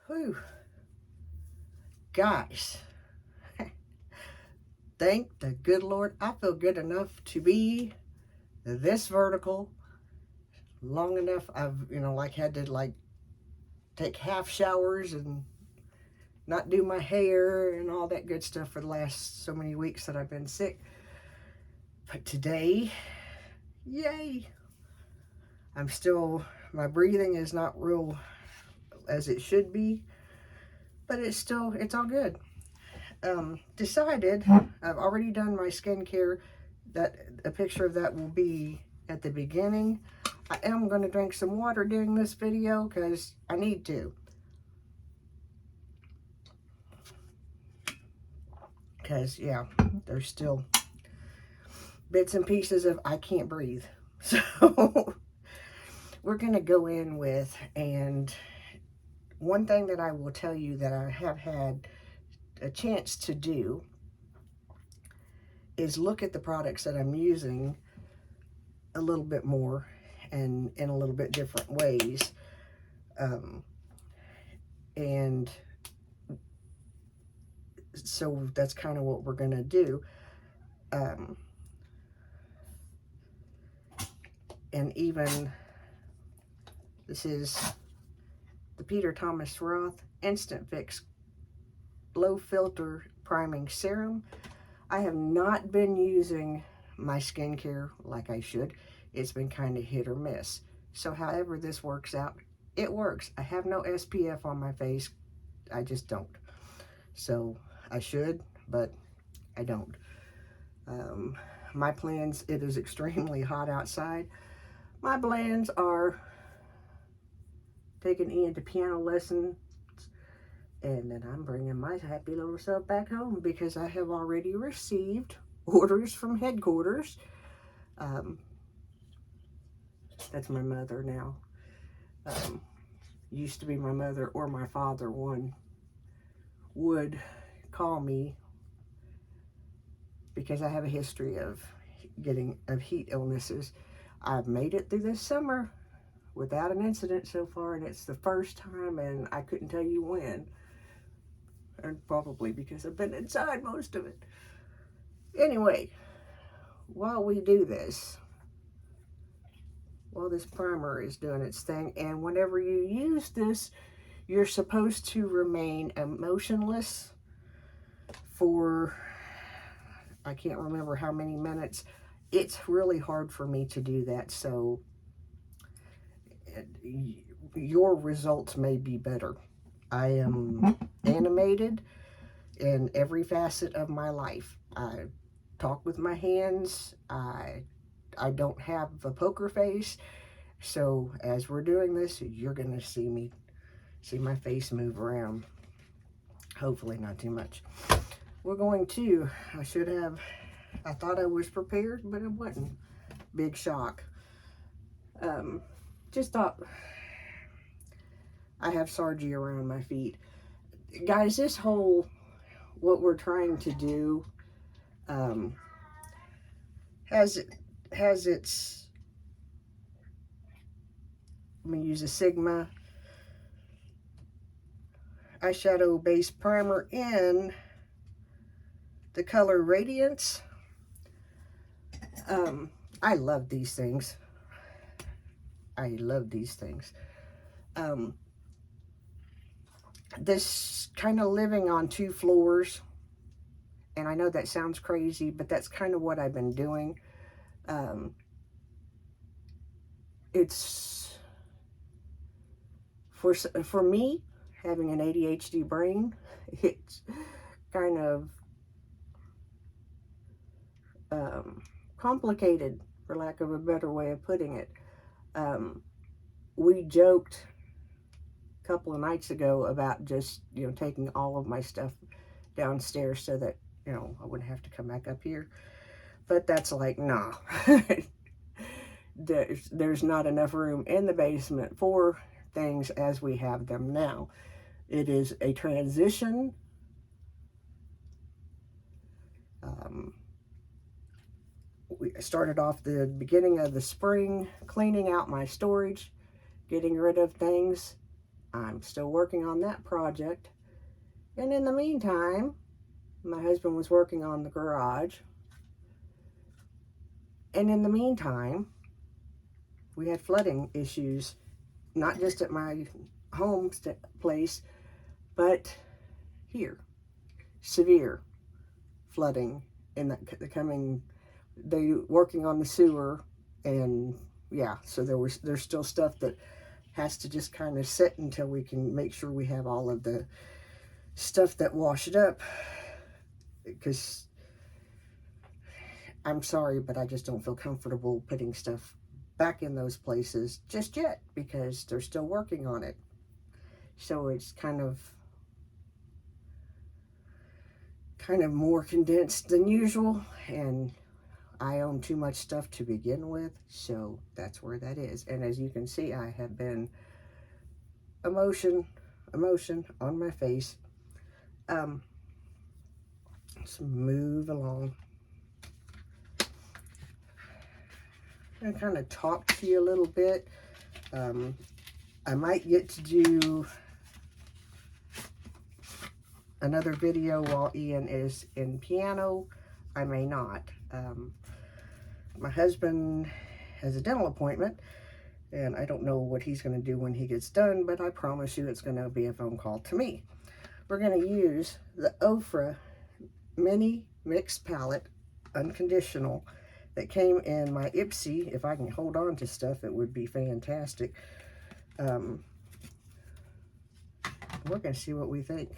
Whew. Guys, thank the good Lord. I feel good enough to be this vertical long enough. I've, had to take half showers and not do my hair and all that good stuff for the last so many weeks that I've been sick. But today, yay. My breathing is not real as it should be, but it's all good. Decided, I've already done my skincare. That a picture of that will be at the beginning. I am going to drink some water during this video because I need to. Because, yeah, there's still bits and pieces of I can't breathe. So, we're going to go in with, and one thing that I will tell you that I have had a chance to do is look at the products that I'm using a little bit more and in a little bit different ways. And so that's kind of what we're going to do. And even, this is the Peter Thomas Roth Instant Fix Low Filter Priming Serum. I have not been using my skincare like I should. It's been kind of hit or miss. So however this works out, it works. I have no SPF on my face. I just don't. So I should, but I don't. My plans, it is extremely hot outside. My plans are taking Ian to piano lessons, and then I'm bringing my happy little self back home because I have already received orders from headquarters. That's my mother now. Used to be my mother or my father. One would call me because I have a history of heat illnesses. I've made it through this summer without an incident so far, and it's the first time, and I couldn't tell you when. And probably because I've been inside most of it. Anyway, while we do this, while this primer is doing its thing, and whenever you use this, you're supposed to remain emotionless for, I can't remember how many minutes. It's really hard for me to do that, so your results may be better. I am animated in every facet of my life. I talk with my hands. I don't have a poker face. So as we're doing this, you're going to see my face move around. Hopefully not too much. We're going to, I thought I was prepared, but I wasn't. Big shock. Just thought, I have Sargy around my feet. Guys, what we're trying to do, has its, I'm going to use a Sigma eyeshadow base primer in the color Radiance. I love these things. This kind of living on 2 floors, and I know that sounds crazy, but that's kind of what I've been doing. It's for me, having an ADHD brain, it's kind of complicated, for lack of a better way of putting it. We joked a couple of nights ago about just, taking all of my stuff downstairs so that, I wouldn't have to come back up here. But that's like, nah. There's not enough room in the basement for things as we have them now. It is a transition. We started off the beginning of the spring, cleaning out my storage, getting rid of things. I'm still working on that project. And in the meantime, my husband was working on the garage. And in the meantime, we had flooding issues, not just at my home place, but here. Severe flooding in the coming, they working on the sewer, and yeah, so there's still stuff that has to just kind of sit until we can make sure we have all of the stuff that washed up, because I'm sorry, but I just don't feel comfortable putting stuff back in those places just yet, because they're still working on it. So it's kind of more condensed than usual, and I own too much stuff to begin with, so that's where that is. And as you can see, I have been emotion on my face. Let's move along. I'm going to kind of talk to you a little bit. I might get to do another video while Ian is in piano. I may not. My husband has a dental appointment, and I don't know what he's going to do when he gets done, but I promise you it's going to be a phone call to me. We're going to use the Ofra Mini Mixed Palette Unconditional that came in my Ipsy. If I can hold on to stuff, it would be fantastic. We're going to see what we think.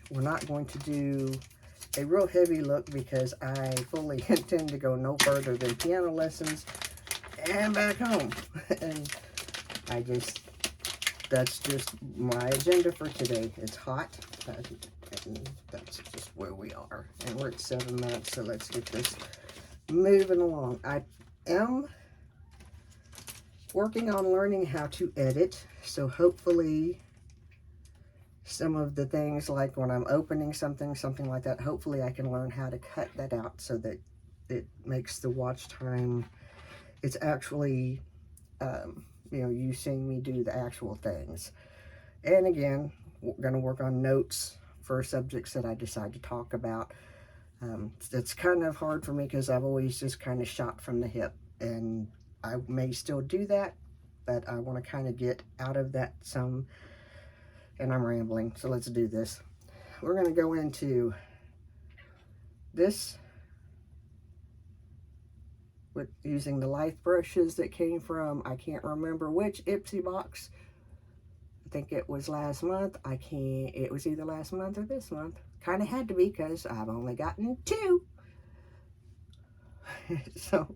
We're not going to do a real heavy look because I fully intend to go no further than piano lessons and back home. And that's just my agenda for today. It's hot, and that's just where we are. And we're at 7 minutes, so let's get this moving along. I am working on learning how to edit, so hopefully some of the things, like when I'm opening something like that, hopefully I can learn how to cut that out so that it makes the watch time, it's actually, you know, you seeing me do the actual things. And again, we're going to work on notes for subjects that I decide to talk about. It's kind of hard for me because I've always just kind of shot from the hip, and I may still do that, but I want to kind of get out of that some. And I'm rambling, so let's do this. We're going to go into this with using the life brushes that came from, I can't remember which Ipsy box. I think it was last month. It was either last month or this month. Kind of had to be because I've only gotten 2. So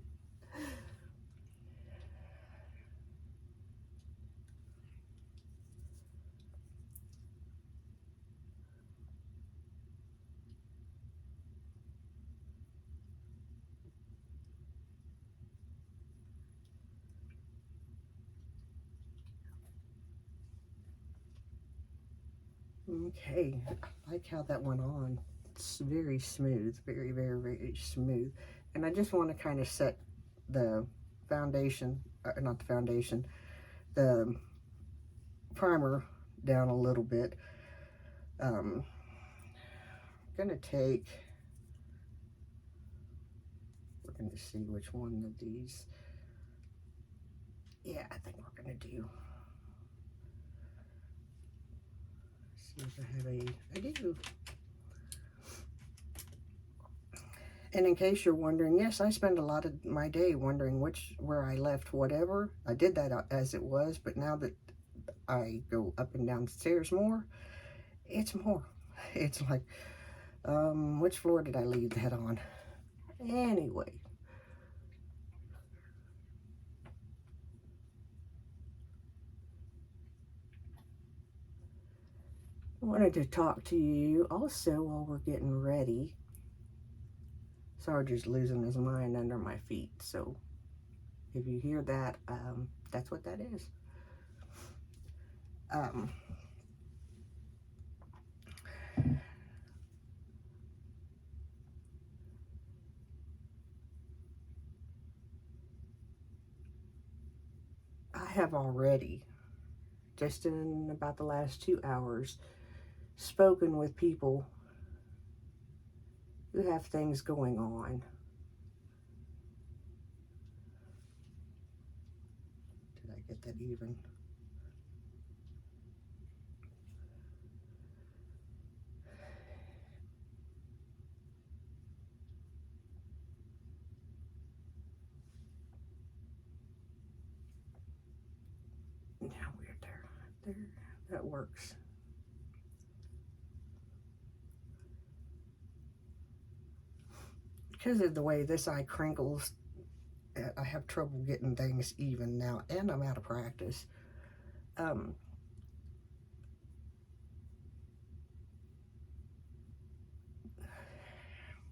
okay, I like how that went on. It's very smooth, very, very, very smooth. And I just want to kind of set the foundation, not the foundation, the primer down a little bit. I'm gonna take, we're gonna see which one of these. Yeah, I think we're gonna do, see if I have I do. And in case you're wondering, yes, I spend a lot of my day wondering where I left whatever. I did that as it was, but now that I go up and down the stairs more, it's more. It's like, which floor did I leave that on? Anyway. I wanted to talk to you also while we're getting ready. Sarge's losing his mind under my feet, so if you hear that, that's what that is. have already, just in about the last 2 hours, spoken with people who have things going on. Did I get that even? Yeah, we're there. There, that works. Because of the way this eye crinkles, I have trouble getting things even now, and I'm out of practice.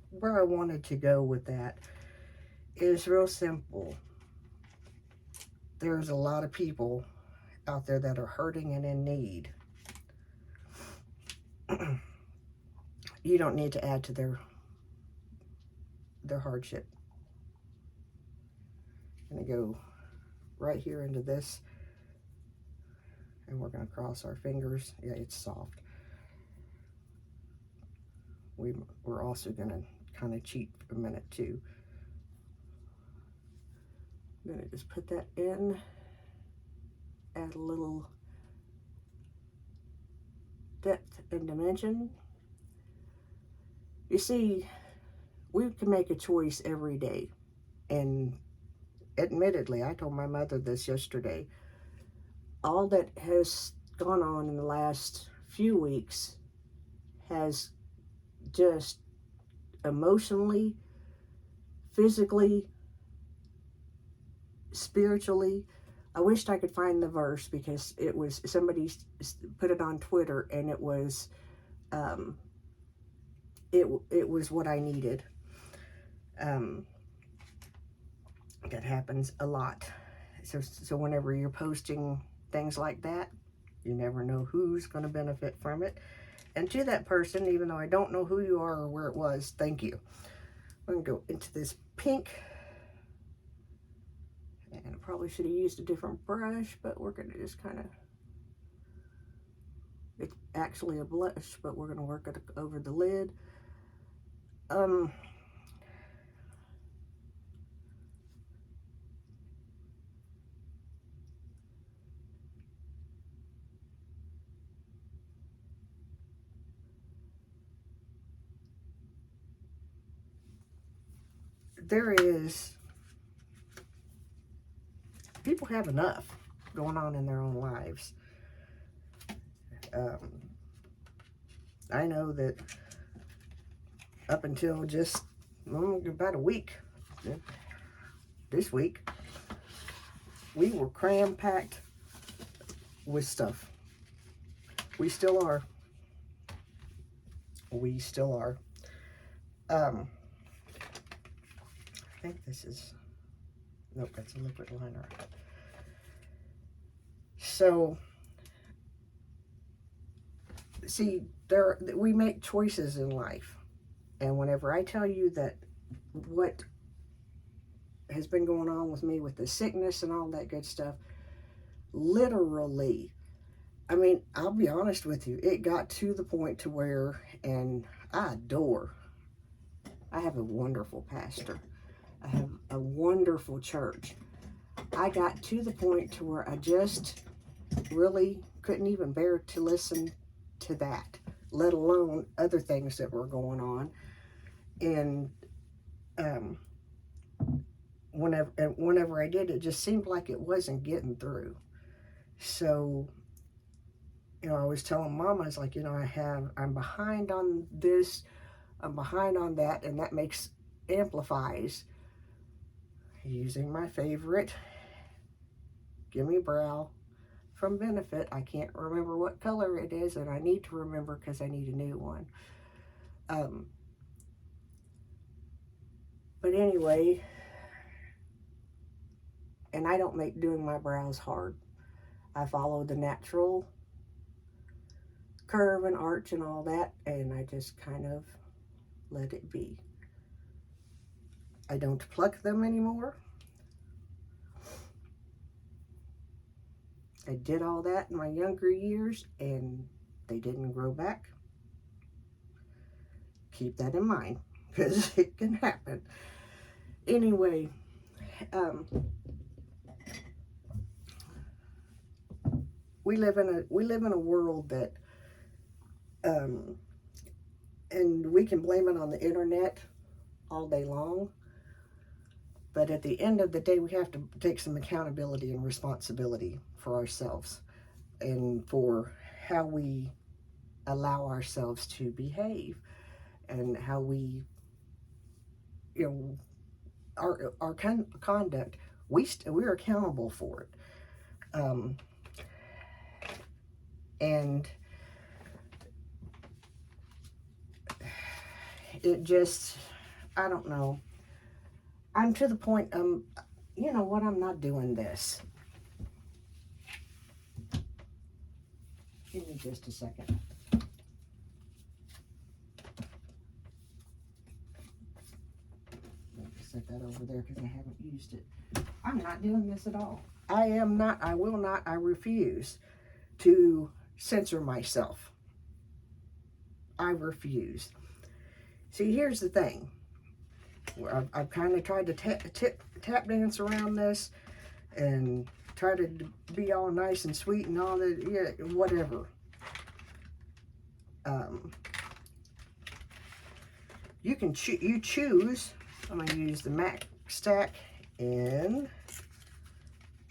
Where I wanted to go with that is real simple. There's a lot of people out there that are hurting and in need. You don't need to add to their hardship. I'm going to go right here into this, and we're going to cross our fingers. Yeah, it's soft. We're also going to kind of cheat for a minute too. I'm going to just put that in, add a little depth and dimension. You see, we can make a choice every day, and admittedly, I told my mother this yesterday, all that has gone on in the last few weeks has just emotionally, physically, spiritually. I wished I could find the verse, because it was, somebody put it on Twitter, and it was it was what I needed. That happens a lot. So whenever you're posting things like that, you never know who's going to benefit from it. And to that person, even though I don't know who you are or where it was, thank you. I'm going to go into this pink. And I probably should have used a different brush, but we're going to just kind of, it's actually a blush, but we're going to work it over the lid. There is, people have enough going on in their own lives. I know that up until just about a week, this week, we were cram-packed with stuff. We still are. We still are. I think this is, nope, that's a liquid liner. So, see, we make choices in life. And whenever I tell you that what has been going on with me with the sickness and all that good stuff, literally, I mean, I'll be honest with you, it got to the point to where, and I have a wonderful pastor. I have a wonderful church. I got to the point to where I just really couldn't even bear to listen to that, let alone other things that were going on. And whenever I did, it just seemed like it wasn't getting through. So, you know, I was telling Mom, I was like, you know, I'm behind on this, I'm behind on that, and that amplifies using my favorite Gimme Brow from Benefit. I can't remember what color it is, and I need to remember because I need a new one. But anyway, and I don't make doing my brows hard. I follow the natural curve and arch and all that, and I just kind of let it be. I don't pluck them anymore. I did all that in my younger years and they didn't grow back. Keep that in mind because it can happen. Anyway, we live in a world that, and we can blame it on the internet all day long, but at the end of the day, we have to take some accountability and responsibility for ourselves and for how we allow ourselves to behave and how we, you know, our conduct. We're accountable for it, and it just, I don't know. I'm to the point. You know what? I'm not doing this. Give me just a second. Set that over there because I haven't used it. I'm not doing this at all. I am not, I will not, I refuse to censor myself. I refuse. See, here's the thing. I've kind of tried to tap dance around this and try to be all nice and sweet and all that, yeah, whatever. You choose. I'm going to use the Mac Stack in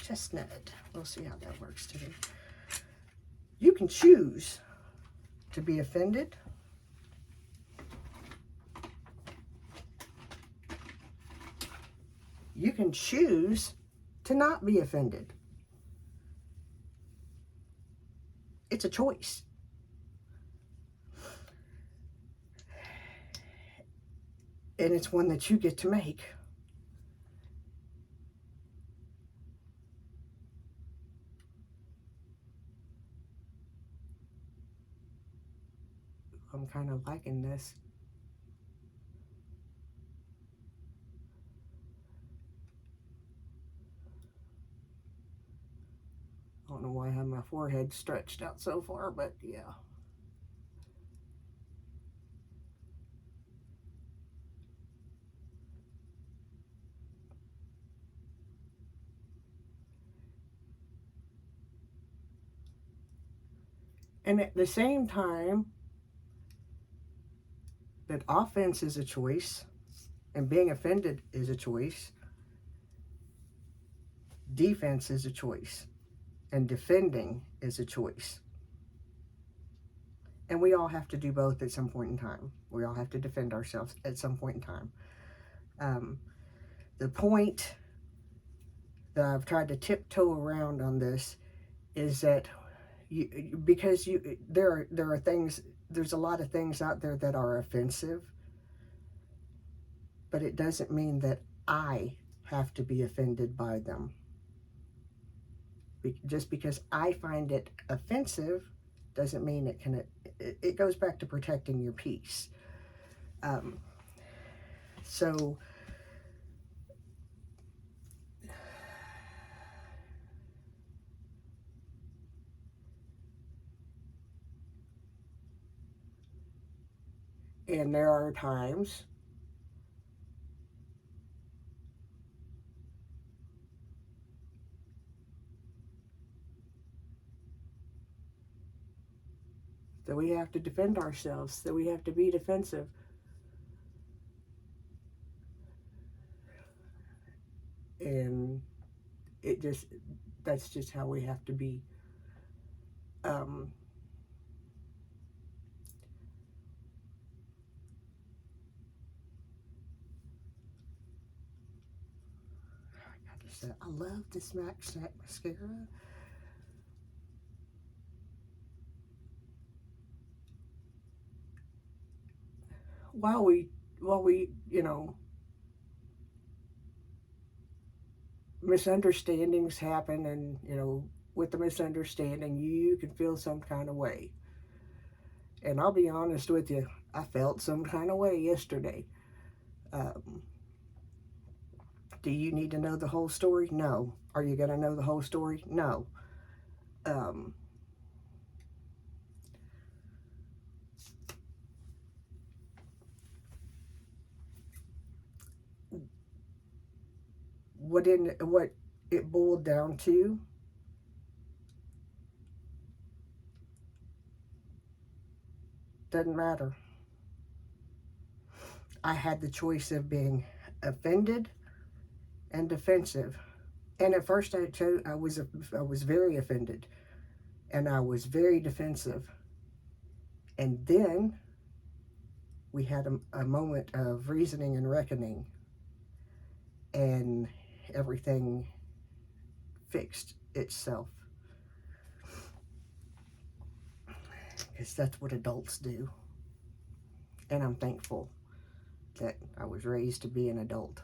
Chestnut. We'll see how that works today. You can choose to be offended. You can choose to not be offended. It's a choice. And it's one that you get to make. I'm kind of liking this. I don't know why I have my forehead stretched out so far, but yeah. And at the same time, that offense is a choice, and being offended is a choice. Defense is a choice, and defending is a choice. And we all have to do both at some point in time. We all have to defend ourselves at some point in time. The point that I've tried to tiptoe around on this is that there are things, there's a lot of things out there that are offensive, but it doesn't mean that I have to be offended by them. Just because I find it offensive doesn't mean it can. It goes back to protecting your peace. So and there are times that we have to defend ourselves, that we have to be defensive. And that's just how we have to be. I love this Mac Stack mascara. While we, you know, misunderstandings happen, and, you know, with the misunderstanding, you can feel some kind of way. And I'll be honest with you, I felt some kind of way yesterday. Do you need to know the whole story? No. Are you going to know the whole story? No. um, what it boiled down to, doesn't matter. I had the choice of being offended and defensive. And at first I was very offended and I was very defensive. And then we had a moment of reasoning and reckoning, and everything fixed itself. Because that's what adults do. And I'm thankful that I was raised to be an adult.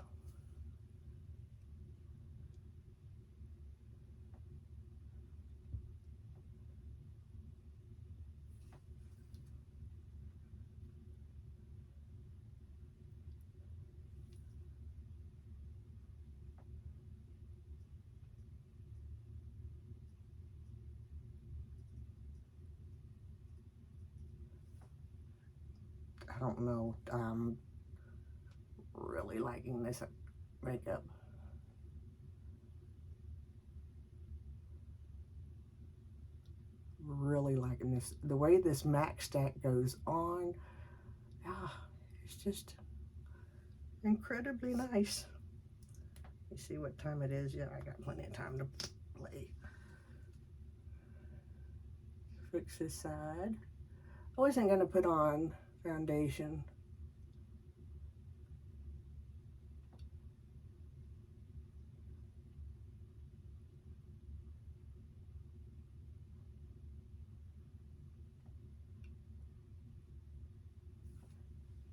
I don't know. I'm really liking this makeup. Really liking this. The way this MAC stack goes on, it's just incredibly nice. You see what time it is? Yeah, I got plenty of time to play. Fix this side. I wasn't going to put on foundation.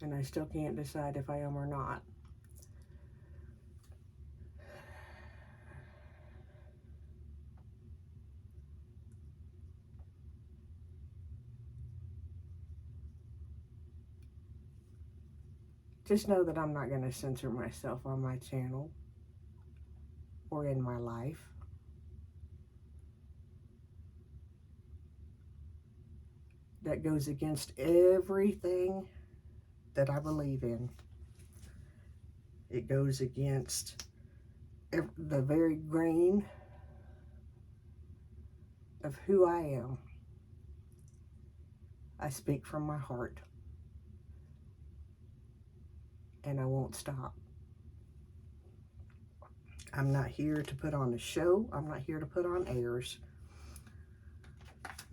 And I still can't decide if I am or not. Just know that I'm not going to censor myself on my channel or in my life. That goes against everything that I believe in. It goes against the very grain of who I am. I speak from my heart. And I won't stop. I'm not here to put on a show. I'm not here to put on airs.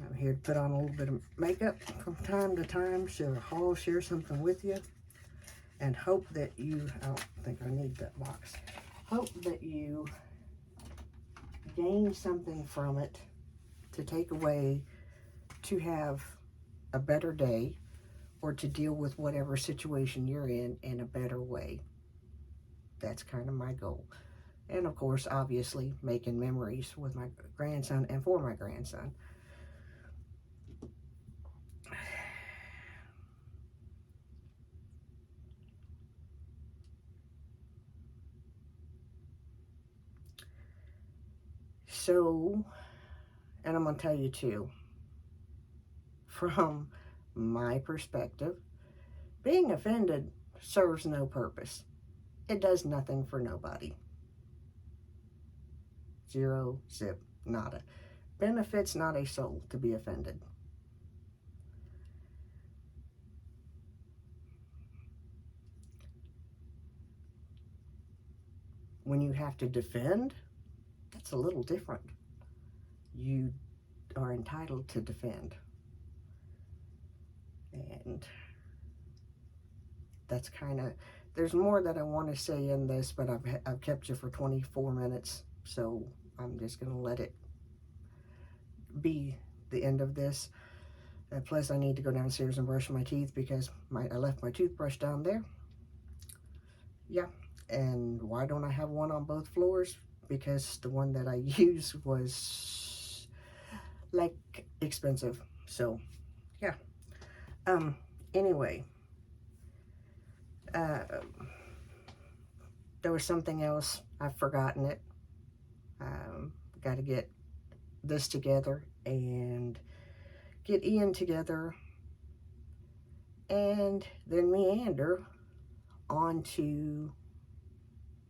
I'm here to put on a little bit of makeup from time to time, so I'll share something with you, and hope that you, I don't think I need that box, hope that you gain something from it to take away, to have a better day, or to deal with whatever situation you're in a better way. That's kind of my goal. And of course, obviously, making memories with my grandson and for my grandson. So, and I'm going to tell you too, from my perspective, being offended serves no purpose. It does nothing for nobody. Zero, zip, nada. Benefits not a soul to be offended. When you have to defend, that's a little different. You are entitled to defend. And that's kind of, there's more that I want to say in this, but I've kept you for 24 minutes, so I'm just going to let it be the end of this. Plus, I need to go downstairs and brush my teeth because I left my toothbrush down there. Yeah, and why don't I have one on both floors? Because the one that I used was like expensive. So, yeah. Anyway, there was something else. I've forgotten it. Got to get this together and get Ian together and then meander on to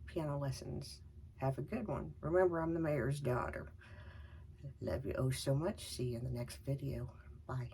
piano lessons. Have a good one. Remember, I'm the mayor's daughter. Love you oh so much. See you in the next video. Bye.